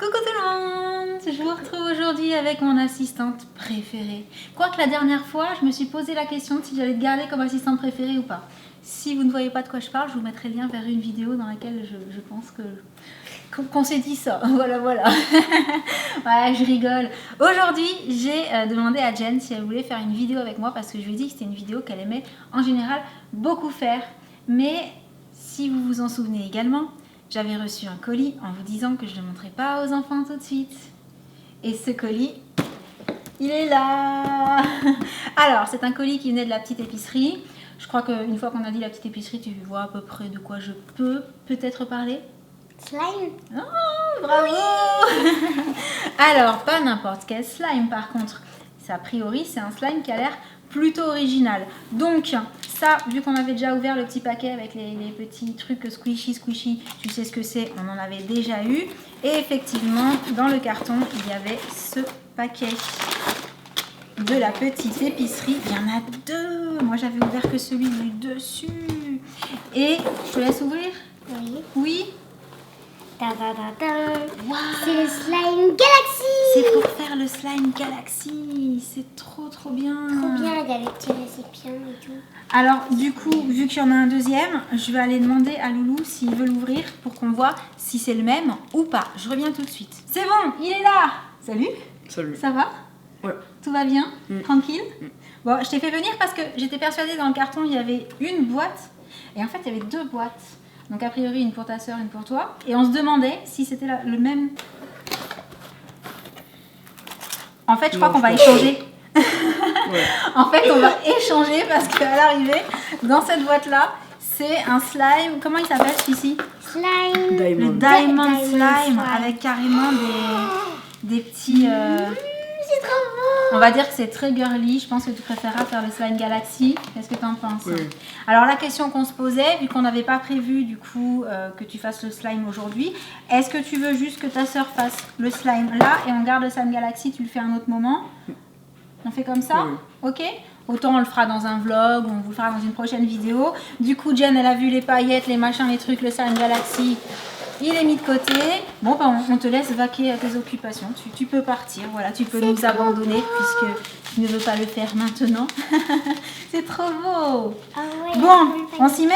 Coucou tout le monde! Je vous retrouve aujourd'hui avec mon assistante préférée. Quoique la dernière fois, je me suis posé la question de si j'allais te garder comme assistante préférée ou pas. Si vous ne voyez pas de quoi je parle, je vous mettrai le lien vers une vidéo dans laquelle je pense qu'on s'est dit ça. Voilà. Ouais, je rigole. Aujourd'hui, j'ai demandé à Jen si elle voulait faire une vidéo avec moi parce que je lui ai dit que c'était une vidéo qu'elle aimait en général beaucoup faire. Mais si vous vous en souvenez également, j'avais reçu un colis en vous disant que je ne le montrerai pas aux enfants tout de suite. Et ce colis, il est là. Alors, c'est un colis qui venait de la petite épicerie. Je crois qu'une fois qu'on a dit la petite épicerie, tu vois à peu près de quoi je peux peut-être parler. Slime. Oh, bravo. Alors, pas n'importe quel slime par contre. Ça, a priori, c'est un slime qui a l'air plutôt original. Donc, ça, vu qu'on avait déjà ouvert le petit paquet avec les petits trucs squishy, tu sais ce que c'est, on en avait déjà eu. Et effectivement, dans le carton, il y avait ce paquet de la petite épicerie. Il y en a deux. Moi, j'avais ouvert que celui du dessus. Et je te laisse ouvrir. Oui. Oui. Ta ta ta ta. Wow. C'est le slime Galaxy. C'est pour faire le slime Galaxy. C'est trop bien. Trop bien avec les petits récipients et tout. Alors, du coup, vu qu'il y en a un deuxième, je vais aller demander à Loulou s'il veut l'ouvrir pour qu'on voit si c'est le même ou pas. Je reviens tout de suite. C'est bon, il est là. Salut. Salut. Ça va? Ouais. Tout va bien? Tranquille? Bon, je t'ai fait venir parce que j'étais persuadée dans le carton, il y avait une boîte. Et en fait, il y avait deux boîtes. Donc, a priori, une pour ta soeur, une pour toi. Et on se demandait si c'était le même. En fait, je crois qu'on va échanger. Ouais. En fait, on va échanger parce qu'à l'arrivée, dans cette boîte-là, c'est un slime. Comment il s'appelle celui-ci? Slime. Le Diamond Slime avec carrément des petits. C'est trop beau. On va dire que c'est très girly. Je pense que tu préféreras faire le slime Galaxy. Qu'est-ce que tu en penses? Oui. Alors, la question qu'on se posait, vu qu'on n'avait pas prévu du coup que tu fasses le slime aujourd'hui, est-ce que tu veux juste que ta soeur fasse le slime là et on garde le slime Galaxy, tu le fais à un autre moment? On fait comme ça? Oui. Ok? Autant on le fera dans un vlog, on vous le fera dans une prochaine vidéo. Du coup, Jen, elle a vu les paillettes, les machins, les trucs, le slime Galaxy. Il est mis de côté. Bon, bah, on te laisse vaquer à tes occupations. Tu peux partir, voilà, tu peux nous abandonner puisque tu ne veux pas le faire maintenant. C'est trop beau. Ah ouais. Bon, on s'y met?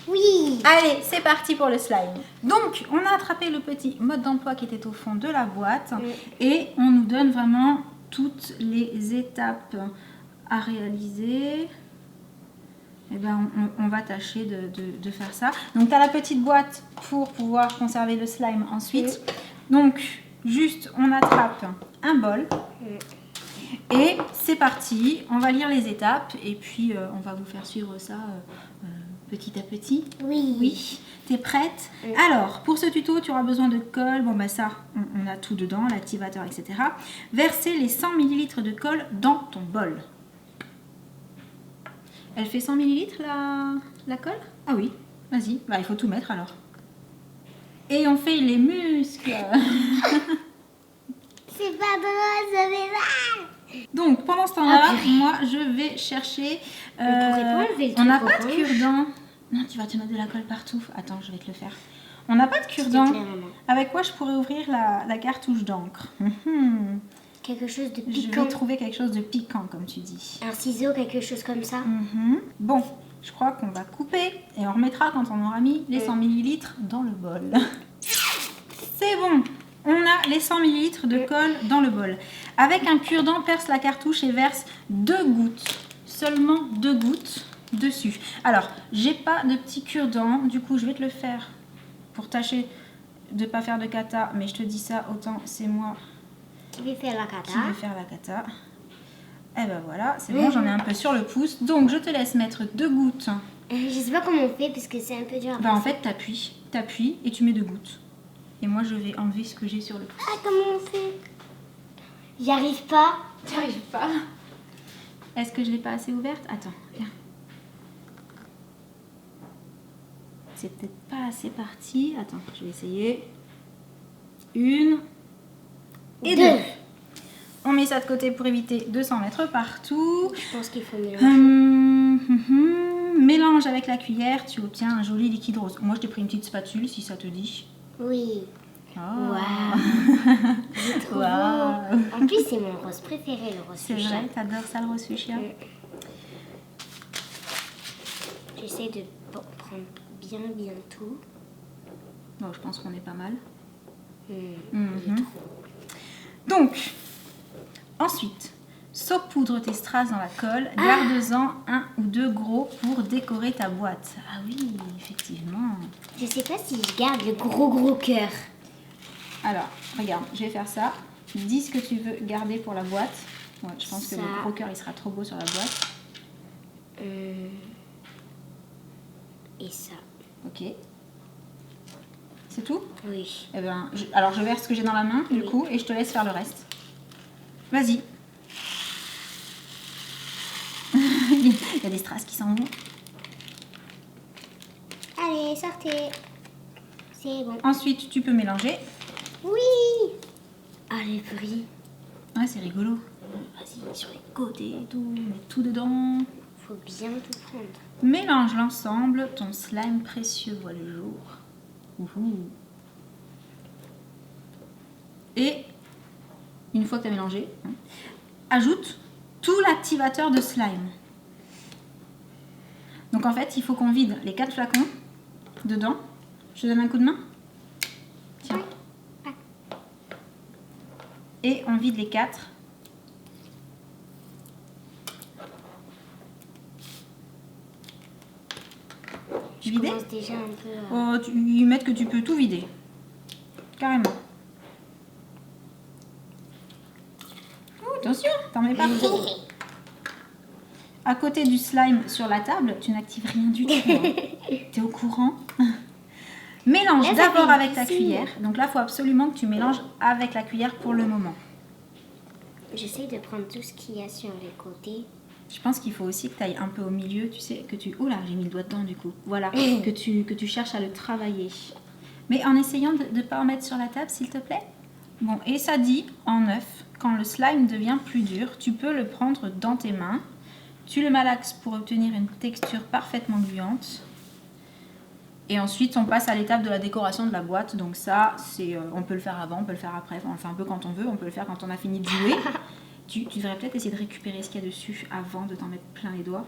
Oui. Allez, c'est parti pour le slime. Donc, on a attrapé le petit mode d'emploi qui était au fond de la boîte et on nous donne vraiment toutes les étapes à réaliser. Eh ben, on va tâcher de faire ça. Donc, tu as la petite boîte pour pouvoir conserver le slime ensuite. Donc, juste, on attrape un bol. Et c'est parti. On va lire les étapes et puis on va vous faire suivre ça petit à petit. Oui. Oui. T'es prête? Alors, pour ce tuto, tu auras besoin de colle. Bon, bah ça, on a tout dedans, l'activateur, etc. Versez les 100 ml de colle dans ton bol. Elle fait 100 ml la colle? Ah oui, vas-y. Bah, il faut tout mettre alors. Et on fait les muscles. C'est pas drôle, ça fait mal. Donc, pendant ce temps-là, moi, je vais chercher... On pourrait pas enlever le on n'a truc pas de orange. cure-dent. Non, tu vas te mettre de la colle partout. Attends, je vais te le faire. On n'a pas de cure-dent. plaît, maman. Avec quoi je pourrais ouvrir la cartouche d'encre? Quelque chose de Je piquant. vais trouver quelque chose de piquant, comme tu dis. Un ciseau, quelque chose comme ça. Bon, je crois qu'on va couper et on remettra quand on aura mis les 100 ml dans le bol. C'est bon, on a les 100 ml de colle dans le bol. Avec un cure-dent, perce la cartouche et verse 2 gouttes, seulement 2 gouttes dessus. Alors, j'ai pas de petit cure-dent, du coup je vais te le faire pour tâcher de pas faire de cata, mais je te dis ça, autant c'est moi Qui vais faire la qui cata. vais faire la cata. Et ben voilà, c'est bon, j'en ai un peu sur le pouce. Donc je te laisse mettre 2 gouttes. Je sais pas comment on fait parce que c'est un peu dur. à Bah en passer. fait t'appuies et tu mets 2 gouttes. Et moi je vais enlever ce que j'ai sur le pouce. Ah, comment on fait? J'y arrive pas. T'y arrives pas? Est-ce que je l'ai pas assez ouverte? Attends, viens. C'est peut-être pas assez parti. Attends, je vais essayer. 1 et 2. On met ça de côté pour éviter de s'en mettre partout. Je pense qu'il faut mélanger. Mélange avec la cuillère, tu obtiens un joli liquide rose. Moi, je t'ai pris une petite spatule si ça te dit. Oui. Oh. Waouh. C'est trop Waouh. beau. En plus, c'est mon rose préféré, le rose C'est fuchsia. vrai, t'adores ça le rose fuchsia? J'essaie de prendre bien tout. Bon, je pense qu'on est pas mal. Il est trop. Donc, ensuite, saupoudre tes strass dans la colle, garde-en 1 ou 2 gros pour décorer ta boîte. Ah oui, effectivement. Je sais pas si je garde le gros cœur. Alors, regarde, je vais faire ça. Dis ce que tu veux garder pour la boîte. Ouais, je pense que Ça. le gros cœur, il sera trop beau sur la boîte. Et ça. Ok. C'est tout? Oui. Eh ben, alors, je verse ce que j'ai dans la main, du Oui. coup, et je te laisse faire le reste. Vas-y. Il y a des strass qui s'en vont. Allez, sortez. C'est bon. Ensuite, tu peux mélanger. Oui. Ah, les bruits. Ouais, c'est rigolo. Vas-y, sur les côtés et tout, mets tout dedans. Faut bien tout prendre. Mélange l'ensemble, ton slime précieux voit le jour. Ouhou. Et, une fois que tu as mélangé, ajoute tout l'activateur de slime. Donc en fait, il faut qu'on vide les 4 flacons dedans. Je te donne un coup de main? Tiens. Et on vide les 4. Je Vidé? commence déjà un peu à... Ils mettent que tu peux tout vider. Carrément. Oh, attention, t'en mets pas trop. À côté du slime sur la table, tu n'actives rien du tout. Hein. T'es au courant? Mélange Là, ça d'abord fait avec ta difficile. cuillère. Donc là, il faut absolument que tu mélanges avec la cuillère pour le moment. J'essaie de prendre tout ce qu'il y a sur les côtés. Je pense qu'il faut aussi que tu ailles un peu au milieu, tu sais, que tu... Oh là, j'ai mis le doigt dedans du coup. Voilà, que tu cherches à le travailler. Mais en essayant de ne pas en mettre sur la table, s'il te plaît. Bon, et ça dit, en œuf, quand le slime devient plus dur, tu peux le prendre dans tes mains. Tu le malaxes pour obtenir une texture parfaitement gluante. Et ensuite, on passe à l'étape de la décoration de la boîte. Donc ça, c'est, on peut le faire avant, on peut le faire après. Enfin, on le fait un peu quand on veut, on peut le faire quand on a fini de jouer. Tu devrais peut-être essayer de récupérer ce qu'il y a dessus avant de t'en mettre plein les doigts.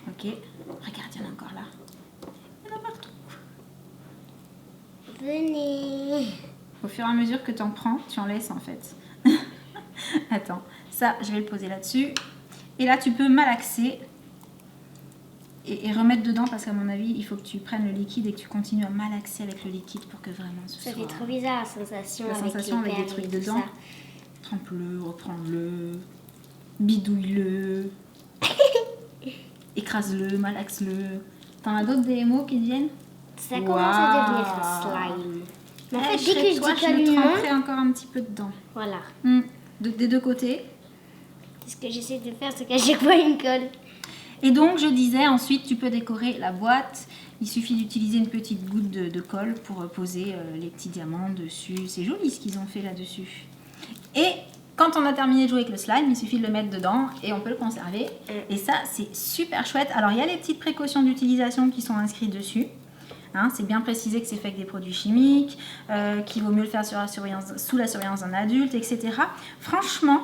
Ok. Regarde, il y en a encore là. Il y en a partout. Venez. Au fur et à mesure que tu en prends, tu en laisses en fait. Attends, ça, je vais le poser là-dessus. Et là, tu peux malaxer et remettre dedans parce qu'à mon avis, il faut que tu prennes le liquide et que tu continues à malaxer avec le liquide pour que vraiment ce Ça soit... fait trop bizarre la sensation, La sensation avec les des perles trucs et tout dedans. ça. Trempe-le, reprends-le, bidouille-le, écrase-le, malaxe-le. T'en as d'autres des mots qui te viennent? Ça commence à devenir slime. Mais en fait, dès que je je décolle le une main, tremperai encore un petit peu dedans. voilà. Des deux côtés. Ce que j'essaie de faire, c'est qu'à chaque fois, une colle. Et donc, je disais, ensuite, tu peux décorer la boîte. Il suffit d'utiliser une petite goutte de colle pour poser les petits diamants dessus. C'est joli ce qu'ils ont fait là-dessus. Et quand on a terminé de jouer avec le slime, il suffit de le mettre dedans et on peut le conserver. Et ça, c'est super chouette. Alors, il y a les petites précautions d'utilisation qui sont inscrites dessus. Hein, c'est bien précisé que c'est fait avec des produits chimiques, qu'il vaut mieux le faire sous la surveillance d'un adulte, etc. Franchement,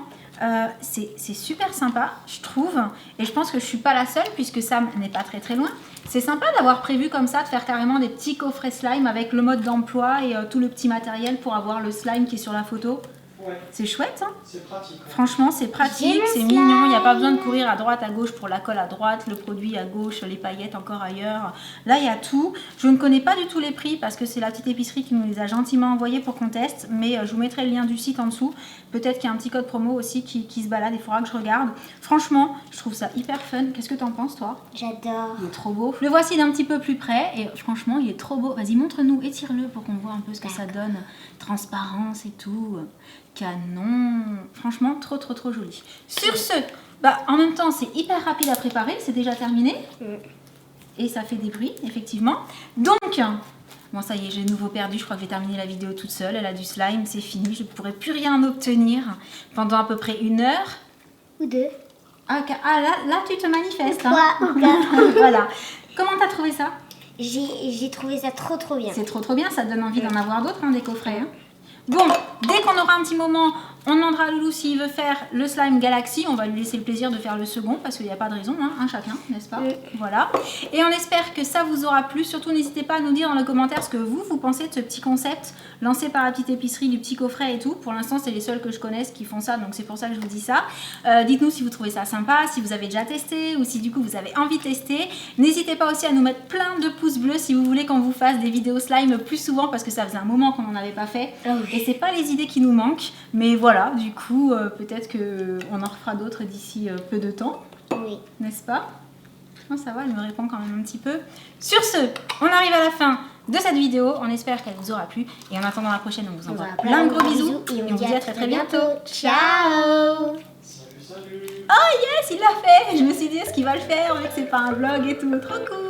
c'est super sympa, je trouve. Et je pense que je ne suis pas la seule, puisque Sam n'est pas très loin. C'est sympa d'avoir prévu comme ça, de faire carrément des petits coffrets slime avec le mode d'emploi et tout le petit matériel pour avoir le slime qui est sur la photo. Ouais, C'est chouette, hein? c'est pratique. Franchement, c'est pratique, J'aime c'est le mignon. Il n'y a pas slime. besoin de courir à droite, à gauche pour la colle à droite, le produit à gauche, les paillettes encore ailleurs. Là, il y a tout. Je ne connais pas du tout les prix parce que c'est la petite épicerie qui nous les a gentiment envoyés pour qu'on teste. Mais je vous mettrai le lien du site en dessous. Peut-être qu'il y a un petit code promo aussi qui se balade. Il faudra que je regarde. Franchement, je trouve ça hyper fun. Qu'est-ce que t'en penses, toi? J'adore. Il est trop beau. Le voici d'un petit peu plus près et franchement, il est trop beau. Vas-y, montre-nous, étire-le pour qu'on voit un peu ce que ça donne. Transparence et tout. Canon. Franchement, trop joli. Sur ce, en même temps, c'est hyper rapide à préparer. C'est déjà terminé. Et ça fait des bruits, effectivement. Donc, bon, ça y est, j'ai de nouveau perdu. Je crois que je vais terminer la vidéo toute seule. Elle a du slime, c'est fini. Je ne pourrai plus rien obtenir pendant à peu près 1 heure. Ou deux. Ah, là, tu te manifestes. Ou trois, ou quatre. Voilà. Comment t'as trouvé ça? J'ai trouvé ça trop bien. C'est trop bien, ça donne envie d'en avoir d'autres, hein, des coffrets. Hein. Bon, dès qu'on aura un petit moment, on demandera à Loulou s'il veut faire le slime Galaxy. On va lui laisser le plaisir de faire le second parce qu'il n'y a pas de raison, hein, chacun, n'est-ce pas? Voilà. Et on espère que ça vous aura plu. Surtout, n'hésitez pas à nous dire dans les commentaires ce que vous pensez de ce petit concept lancé par la petite épicerie, du petit coffret et tout. Pour l'instant, c'est les seuls que je connaisse qui font ça, donc c'est pour ça que je vous dis ça. Dites-nous si vous trouvez ça sympa, si vous avez déjà testé ou si du coup vous avez envie de tester. N'hésitez pas aussi à nous mettre plein de pouces bleus si vous voulez qu'on vous fasse des vidéos slime plus souvent parce que ça faisait un moment qu'on n'en avait pas fait. Et c'est pas les idées qui nous manquent, mais voilà, du coup, peut-être qu'on en refera d'autres d'ici peu de temps. Oui. N'est-ce pas? Non, ça va, elle me répond quand même un petit peu. Sur ce, on arrive à la fin de cette vidéo. On espère qu'elle vous aura plu. Et en attendant la prochaine, on vous envoie plein de gros bisous. Et on vous dit à très bientôt. Ciao. Oh yes, il l'a fait! Je me suis dit, est-ce qu'il va le faire vu que c'est pas un vlog et tout? Trop cool!